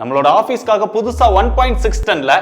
நம்மளோட ஆபீஸ்க்காக புதுசா 1.6 டன்ல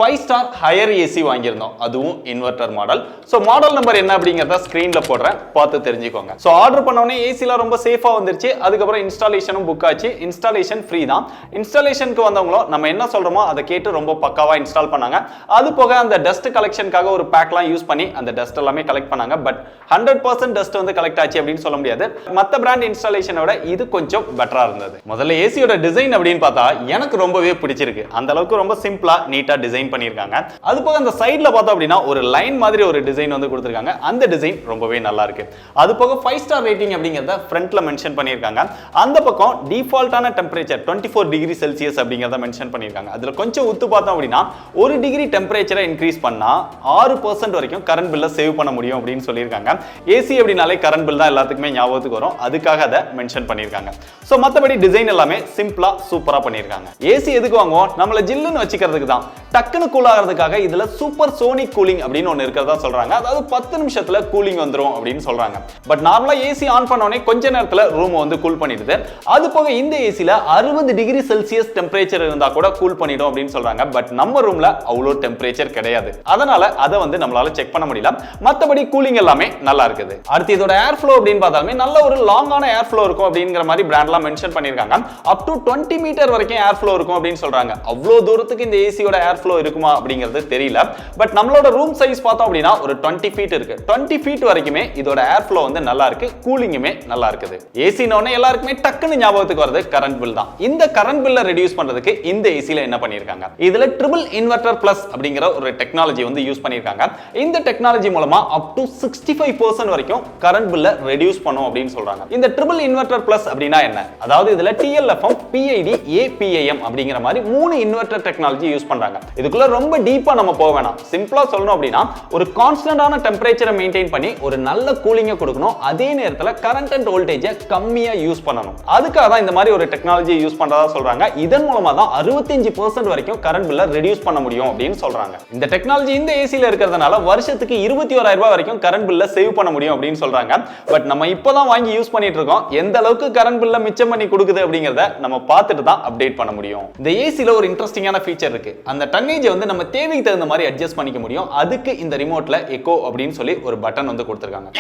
5 star higher AC வாங்கியிருந்தோம், அதுவும் inverter model. So model number என்ன அப்படிங்கிறத ஸ்க்ரீன்ல போடுறேன், பார்த்து தெரிஞ்சுக்கோங்க. ஸோ ஆர்டர் பண்ணோடனே ஏசிலாம் ரொம்ப சேஃபா வந்துருச்சு. அதுக்கப்புறம் இன்ஸ்டாலேஷனும் புக் ஆச்சு. இன்ஸ்டாலேஷன் ஃப்ரீ தான். இன்ஸ்டாலேஷனுக்கு வந்தவங்களும் நம்ம என்ன சொல்றோமோ அதை கேட்டு ரொம்ப பக்காவா இன்ஸ்டால் பண்ணாங்க. அது போக அந்த டஸ்ட் கலெக்ஷனுக்காக ஒரு பேக்லாம் யூஸ் பண்ணி அந்த டஸ்ட் எல்லாமே கலெக்ட் பண்ணாங்க. பட் 100% டஸ்ட் வந்து கலெக்ட் ஆச்சு அப்படின்னு சொல்ல முடியாது. மற்ற பிராண்ட் இன்ஸ்டாலேஷனோட இது கொஞ்சம் பெட்டரா இருந்தது. முதல்ல ஏசியோட டிசைன் அப்படின்னு பார்த்தா எனக்கு ரொம்பவே பிடிச்சிருக்கு. அந்த அளவுக்கு ரொம்ப சிம்பிளா நீட்டா டிசைன் பண்ணிருக்காங்க. அது போக அந்த சைடுல பார்த்தோம் அப்படின்னா ஒரு லைன் மாதிரி ஒரு டிசைன் வந்து கொடுத்திருக்காங்க. அந்த டிசைன் ரொம்பவே நல்லா இருக்கு. அது போக 5 ஸ்டார் ரேட்டிங் அப்படிங்கறத ஃப்ரண்ட்ல மென்ஷன் பண்ணிருக்காங்க. அந்த பக்கம் டிஃபால்ட்டான டெம்பரேச்சர் 24 டிகிரி செல்சியஸ் அப்படிங்கறத மென்ஷன் பண்ணிருக்காங்க. அதுல கொஞ்சம் உத்து பார்த்தோம் அப்படின்னா 1 டிகிரி டெம்பரேச்சரை இன்க்ரீஸ் பண்ணா 6% வரைக்கும் கரண்ட் பில்ல சேவ் பண்ண முடியும் அப்படின்னு சொல்லியிருக்காங்க. ஏசி அப்படினாலே கரண்ட் பில் தான் எல்லாத்துக்குமே ஞாபகத்துக்கு வரும். அதுக்காக அதை மென்ஷன் பண்ணிருக்காங்க. சோ மத்தபடி டிசைன் எல்லாமே சிம்பிளா சூப்பரா பண்ணிருக்காங்க. ஏசி எதுக்கு வாங்குவோம்? நம்மள ஜில்லுன்னு வச்சுக்கிறதுக்கு தான். டக்குனு கூல் ஆகிறதுக்காக இதுல சூப்பர் சோனிக் கூலிங் அப்படின்னு ஒன்னு இருக்கிறதா சொல்றாங்க. அதாவது 10 நிமிஷத்துல கூலிங் வந்துரும் அப்படின்னு சொல்றாங்க. பட் நார்மலா ஏசி ஆன் பண்ண உடனே கொஞ்ச நேரத்துல ரூம் வந்து கூல் பண்ணிடுது. அது போக இந்த ஏசில 60 டிகிரி செல்சியஸ் டெம்பரேச்சர் இருந்தா கூட கூல் பண்ணிடும் அப்படின்னு சொல்றாங்க. பட் நம்ம ரூம்ல அவ்வளோ டெம்பரேச்சர் கிடையாது. அதனால அதை வந்து நம்மளால செக் பண்ண முடியல. மத்தபடி கூலிங் எல்லாமே நல்லா இருக்குது. அடுத்து இதோட ஏர் ஃப்ளோ அப்படின்னு பார்த்தாலுமே நல்ல ஒரு லாங்கான ஏர் ஃப்ளோ இருக்கும் அப்படிங்கிற மாதிரி பிராண்ட்லாம் மென்ஷன் பண்ணிருக்காங்க. அப் டு 20 மீட்டர் வரைக்கும் ஏர் ஃப்ளோ இருக்கும் அப்படின்னு சொல்றாங்க. அவ்வளோ தூரத்துக்கு இந்த ஏசியோட ஏர் ஃப்ளோ இருக்குமா அப்படிங்கிறது தெரியல. பட் நம்மளோட ரூம் சைஸ் பார்த்தோம் அப்படின்னா ஒரு 20 ஃபீட் இருக்கு. 20 ஃபீட் வரைக்குமே இதோட ஏர் ஃப்ளோ வந்து நல்லா இருக்கு. கூலிங்குமே நல்லா இருக்குது. ஏசினோனே எல்லாருக்குமே டக்குன்னு ஞாபகத்துக்கு வருது கரண்ட் பில் தான். இந்த கரண்ட் பில்ல ரெடியூஸ் பண்றதுக்கு இந்த ஏசில என்ன பண்ணிருக்காங்க? இதுல ட்ரிபிள் இன்வெர்டர் பிளஸ் அப்படிங்கிற ஒரு டெக்னாலஜி வந்து யூஸ் பண்ணிருக்காங்க. இந்த டெக்னாலஜி மூலமா அப் டு 65% வரைக்கும் கரண்ட் பில்ல ரெடியூஸ் பண்ணும் அப்படின்னு சொல்றாங்க. இந்த ட்ரிபிள் இன்வெர்டர் பிளஸ் அப்படினா என்ன? அதாவது இதுல TLFM, PID, APAM அப்படிங்கிற மாதிரி 3 இன்வெர்டர் டெக்னாலஜி யூஸ் பண்றாங்க. இதுக்குள்ள ரொம்ப டீப்பா நம்ம போக வேணாம். சிம்பிளா சொல்லணும் அப்படின்னா ஒரு கான்ஸ்டன்டான டெம்பரேச்சரை மெயின்டைன் பண்ணி ஒரு நல்ல கூலிங்கை கொடுக்கணும். அதே நேரத்துல கரண்ட் அண்ட் வோல்டேஜை கம்மியா யூஸ் பண்ணணும். அதுக்காக தான் இந்த மாதிரி ஒரு டெக்னாலஜி யூஸ் பண்றதா சொல்றாங்க. இதன் மூலமா தான் 65% வரைக்கும் கரண்ட் பில்ல ரெடியூஸ் பண்ண முடியும் அப்படின்னு சொல்றாங்க. இந்த டெக்னாலஜி இந்த ஏசில இருக்கிறதுனால வருஷத்துக்கு 21,000 ரூபாய் வரைக்கும் கரண்ட் பில்ல சேவ் பண்ண முடியும் அப்படின்னு சொல்றாங்க. பட் நம்ம இப்பதான் வாங்கி யூஸ் பண்ணிட்டு இருக்கோம். எந்த அளவுக்கு கரண்ட் பில்ல மிச்சம் பண்ணி கொடுக்குது அப்படிங்கறத நம்ம பார்த்துட்டு தான் அப்டேட் பண்ண முடியும். இந்த ஏசில ஒரு இன்ட்ரெஸ்டிங்கான ஃபீச்சர் இருக்கு. அந்த டன்னேஜ் வந்து நம்ம தேவைக்கு தகுந்த மாதிரி அட்ஜஸ்ட் பண்ணிக்க முடியும். அதுக்கு இந்த ரிமோட்ல எக்கோ அப்படின்னு சொல்லி ஒரு பட்டன் வந்து கொடுத்திருக்காங்க.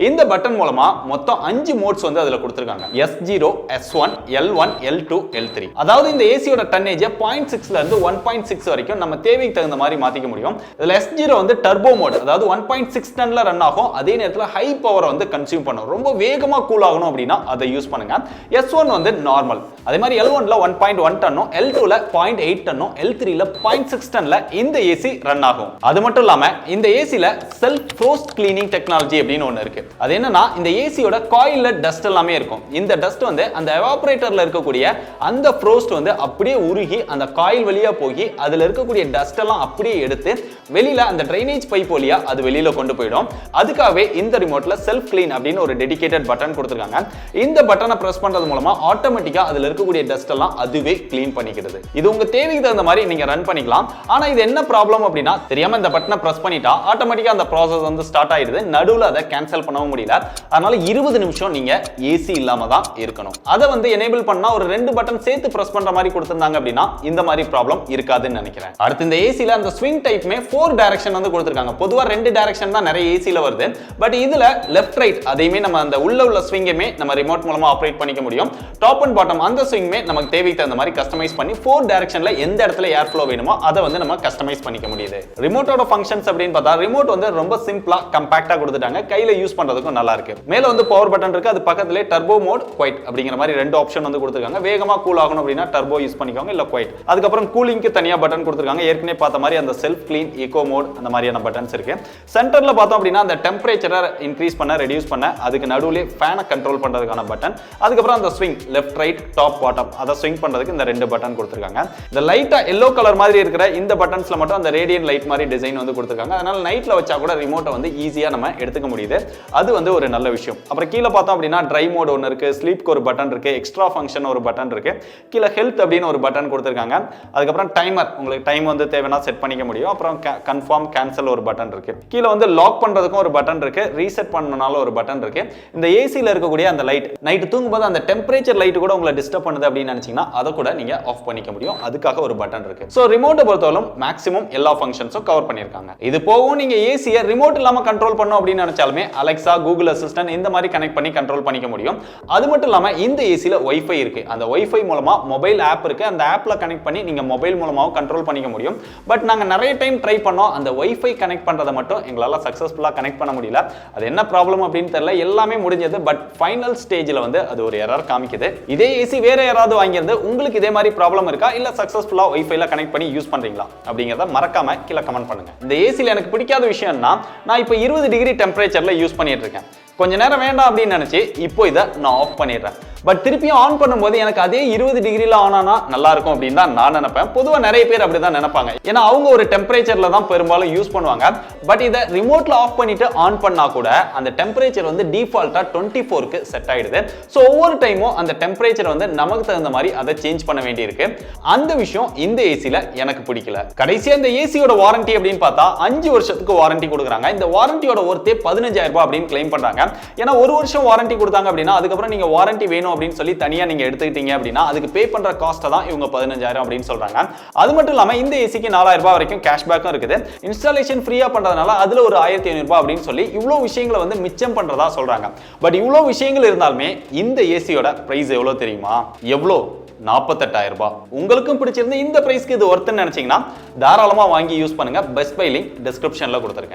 இந்த பட்டன் மூலமா மொத்தம் 5 மோட்ஸ் வந்து அதுல கொடுத்திருக்காங்க. S0, S1, L1, L2, L3. அதாவது இந்த ஏசியோட டன்னேஜ் 0.6ல இருந்து 1.6 வரைக்கும் நம்ம தேவைக்கு தகுந்த மாதிரி மாத்திக்க முடியும். இதுல S0 வந்து டர்போ மோட், அதாவது 1.6 டன்ல ரன் ஆகும். அதே நேரத்துல ஹை பவரை வந்து கன்சியூம் பண்ணும். ரொம்ப வேகமா கூல் ஆகணும் அப்படின்னா அதை யூஸ் பண்ணுங்க. S1 வந்து நார்மல். அதே மாதிரி L1ல 1.1 டன்னும், L2ல 0.8 டன்னும், L3ல 0.6 டன்ல இந்த ஏசி ரன் ஆகும். அது மட்டும் இல்லாம இந்த ஏசில செல்ஃப் ஃப்ரோஸ்ட் கிளீனிங் டெக்னாலஜி அப்படின்னு ஒன்னு இருக்கு. அது என்னன்னா இந்த ஏசியோட காயில்ல டஸ்ட் எல்லாமே இருக்கும். இந்த டஸ்ட் வந்து அந்த எவாபரேட்டர்ல இருக்கக்கூடிய அந்த ஃப்ரோஸ்ட் வந்து அப்படியே உருகி அந்த காயில் வழியா போய் அதுல இருக்கக்கூடிய டஸ்ட் எல்லாம் அப்படியே எடுத்து வெளியில அந்த ட்ரைனேஜ் பைப் வழியா அது வெளியில கொண்டு போயிடும். அதுக்காகவே இந்த ரிமோட்ல செல்ஃப் கிளீன் அப்படின்னு ஒரு டெடிகேட்டட் பட்டன் கொடுத்திருக்காங்க. இந்த பட்டனை பிரஸ் பண்றது மூலமா ஆட்டோமேட்டிக்கா அதுல இருக்கக்கூடிய டஸ்ட் எல்லாம் அதுவே கிளீன் பண்ணிக்கிறது. இது உங்க தேவைக்கு தகுந்த மாதிரி நீங்க ரன் பண்ணிக்கலாம். ஆனா இது என்ன ப்ராப்ளம் அப்படின்னா தெரியாம இந்த பட்டனை பிரஸ் பண்ணிட்டா ஆட்டோமேட்டிக்கா அந்த ப்ராசஸ் வந்து ஸ்டார்ட் ஆயிடுது. நடுவுல அதை கேன்சல் பண்ணவும் முடியல. அதனால 20 நிமிஷம் நீங்க ஏசி இல்லாம தான் இருக்கணும். அதை வந்து எனேபிள் பண்ணா ஒரு 2 பட்டன் சேர்த்து பிரஸ் பண்ற மாதிரி கொடுத்திருந்தாங்க அப்படின்னா இந்த மாதிரி ப்ராப்ளம் இருக்காதுன்னு நினைக்கிறேன். அடுத்து இந்த ஏசில அந்த ஸ்விங் டைப்மே 4 டைரக்ஷன் வந்து கொடுத்திருக்காங்க. பொதுவா 2 டைரக்ஷன் தான் நிறைய ஏசில வருது. பட் இதுல லெஃப்ட் ரைட் அதையுமே நம்ம அந்த உள்ள ஸ்விங்கமே நம்ம ரிமோட் மூலமா ஆபரேட் பண்ணிக்க முடியும். டாப் அண்ட் பாட்டம் அந்த ஸ்விங்மே நமக்கு தேவைக்கு தகுந்த மாதிரி கஸ்டமைஸ் பண்ணி 4 டைரக்ஷன்ல எந்த இடத்துல ஏர் ஃப்ளோ வேணுமோ அதை வந்து நம்ம கஸ்டமைஸ் பண்ணிக்க முடியுது. ரிமோட்டோட ஃபங்க்ஷன்ஸ் அப்படின்னு பார்த்தா ரிமோட் வந்து ரொம்ப சிம்பிளா கம்பாக்டா கொடுத்துட்டாங்க. கையில யூஸ் பண்றதுக்கும் நல்லா இருக்கு. மேல வந்து பவர் பட்டன் இருக்கு. அது பக்கத்திலே டர்போ மோட், குவைட் அப்படிங்கிற மாதிரி 2 ஆப்ஷன் வந்து கொடுத்திருக்காங்க. வேகமா கூல் ஆகணும் அப்படின்னா டர்போ யூஸ் பண்ணிக்கோங்க, இல்ல குவைட். அதுக்கப்புறம் கூலிங்க்கு தனியா பட்டன் கொடுத்திருக்காங்க. ஏற்கனவே பார்த்த மாதிரி அந்த செல்ஃப் கிளீன், ஈகோ மோட் அந்த மாதிரியான பட்டன்ஸ் இருக்கு. சென்டர்ல பார்த்தோம் அப்படின்னா அந்த டெம்பரேச்சரை இன்க்ரீஸ் பண்ண, ரெடியூஸ் பண்ண, அதுக்கு நடுவுல ஃபேனை கண்ட்ரோல் பண்றதுக்கான பட்டன். அதுக்கப்புறம் அந்த swing left right top bottom அதை ஸ்விங் பண்றதுக்கு இந்த 2 பட்டன் கொடுத்திருக்காங்க. இந்த லைட்டா எல்லோ கலர் மாதிரி இருக்கிற இந்த பட்டன்ஸ்ல மட்டும் அந்த ரேடியன்ட் லைட் மாதிரி டிசைன் வந்து கொடுத்திருக்காங்க. அதனால நைட்ல வச்சா கூட ரிமோட்டை வந்து ஈஸியா ஈஸியா நம்ம எடுத்துக்க முடியுது. அது வந்து ஒரு நல்ல விஷயம். அப்புறம் கீழ பார்த்தோம் அப்படின்னா ட்ரை மோட் ஒன்னு இருக்கு, ஸ்லீப்க்கு ஒரு பட்டன் இருக்கு, எக்ஸ்ட்ரா ஃபங்க்ஷன் ஒரு பட்டன் இருக்கு, கீழ ஹெல்த் அப்படின்னு ஒரு பட்டன் கொடுத்திருக்காங்க. அதுக்கப்புறம் டைமர், உங்களுக்கு டைம் வந்து தேவைன்னா செட் பண்ணிக்க முடியும். அப்புறம் கன்ஃபார்ம் கேன்சல் ஒரு பட்டன் இருக்கு. கீழ வந்து லாக் பண்றதுக்கும் ஒரு பட்டன் இருக்கு, ரீசெட் பண்ணனால ஒரு பட்டன் இருக்கு. இந்த ஏசில இருக்கக்கூடிய அந்த லைட் நைட் தூங்கும்போது அந்த டெம்பரேச்சர் லைட் கூட உங்களை டிஸ்டர்ப் பண்ணுது அப்படின்னு நினைச்சீங்கன்னா அதை கூட நீங்க ஆஃப் பண்ணிக்க முடியும். அதுக்காக ஒரு பட்டன் இருக்கு. சோ ரிமோட்டை பொறுத்தவரைக்கும் மேக்ஸிமம் எல்லா ஃபங்க்ஷன்ஸும் கவர் பண்ணிருக்காங்க. இது போகும் நீங்க ஏசியை ரிமோட் இல்லாம கண்ட்ரோல் பண்ணணும் அப்படின்னு நினைச்சாலுமே அலெக்சா, கூகுள் அசிஸ்டன்ட் இந்த மாதிரி கனெக்ட் பண்ணி கண்ட்ரோல் பண்ணிக்க முடியும். அது மட்டும் இல்லாம இந்த ஏசில வைஃபை இருக்கு. அந்த வைஃபை மூலமா மொபைல் ஆப் இருக்கு, அந்த ஆப்ல கனெக்ட் பண்ணி நீங்க மொபைல் மூலமாவும் கண்ட்ரோல் பண்ணிக்க முடியும். பட் நாங்க நிறைய டைம் ட்ரை பண்ணோம், அந்த வைஃபை கனெக்ட் பண்றதை மட்டும் எங்களால சக்சஸ்ஃபுல்லா கனெக்ட் பண்ண முடியல. அது என்ன ப்ராப்ளம் அப்படின்னு தெரியல. எல்லாமே முடிஞ்சது, பட் ஃபைனல் ஸ்டேஜ்ல வந்து அது ஒரு எரர் காமிக்குது. இதே ஏசி வேற யாராவது வாங்கியிருந்து உங்களுக்கு இதே மாதிரி ப்ராப்ளம் இருக்கா, இல்ல சக்சஸ்ஃபுல்லா வைஃபைல கனெக்ட் பண்ணி யூஸ் பண்றீங்களா அப்படிங்கறத மறக்காம கீழ கமெண்ட் பண்ணுங்க. இந்த ஏசில எனக்கு பிடிக்காத விஷயம்னா நான் இப்போ 20 டிகிரி டெம்பரேச்சர்ல யூஸ் பண்ணிட்டு இருக்கேன். கொஞ்ச நேரம் வேண்டாம் அப்படின்னு நினைச்சு இப்போ இதை நான் ஆஃப் பண்ணிடுறேன். பட் திருப்பியும் ஆன் பண்ணும்போது எனக்கு அதே 20 டிகிரில ஆன் ஆனா நல்லா இருக்கும் அப்படின்னு தான் நான் நினைப்பேன். பொதுவா நிறைய பேர் அப்படிதான் நினைப்பாங்க. ஏன்னா அவங்க ஒரு டெம்பரேச்சர்ல தான் பெரும்பாலும் யூஸ் பண்ணுவாங்க. பட் இதை ரிமோட்ல ஆஃப் பண்ணிட்டு ஆன் பண்ணா கூட அந்த டெம்பரேச்சர் வந்து டிஃபால்ட்டா 24க்கு செட் ஆயிடுது. ஸோ ஒவ்வொரு டைமும் அந்த டெம்பரேச்சர் வந்து நமக்கு தகுந்த மாதிரி அதை சேஞ்ச் பண்ண வேண்டியிருக்கு. அந்த விஷயம் இந்த ஏசில எனக்கு பிடிக்கல. கடைசியா இந்த ஏசியோட வாரண்டி அப்படின்னு பார்த்தா 5 வருஷத்துக்கு வாரண்டி கொடுக்குறாங்க. இந்த வாரண்டியோட ஒர்த்தே 15,000 ரூபாய் அப்படின்னு கிளைம் பண்றாங்க. ஏன்னா ஒரு வருஷம் வாரண்டி கொடுத்தாங்க அப்படின்னா அதுக்கப்புறம் நீங்க வாரண்டி வேணும் அப்படின்னு சொல்லி தனியா நீங்க எடுத்துக்கிட்டீங்க அப்படின்னா அதுக்கு பே பண்ற காஸ்ட் தான் இவங்க 15,000 அப்படின்னு சொல்றாங்க. அது மட்டும் இல்லாம இந்த ஏசிக்கு 4,000 ரூபாய் வரைக்கும் கேஷ்பேக்கும் இருக்குது. இன்ஸ்டாலேஷன் ஃப்ரீயா பண்றதுனால அதுல ஒரு 1,500 ரூபாய் அப்படின்னு சொல்லி இவ்வளவு விஷயங்களை வந்து மிச்சம் பண்றதா சொல்றாங்க. பட் இவ்வளவு விஷயங்கள் இருந்தாலுமே இந்த ஏசியோட பிரைஸ் எவ்வளவு தெரியுமா? எவ்வளவு? 48,000 ரூபாய். உங்களுக்கும் பிடிச்சிருந்து இந்த பிரைஸ்க்கு இது ஒர்த்துன்னு நினைச்சீங்கன்னா தாராளமா வாங்கி யூஸ் பண்ணுங்க. பெஸ்ட் பை லிங்க் டிஸ்கிரிப்ஷன்ல கொடுத்திருக்கேன்.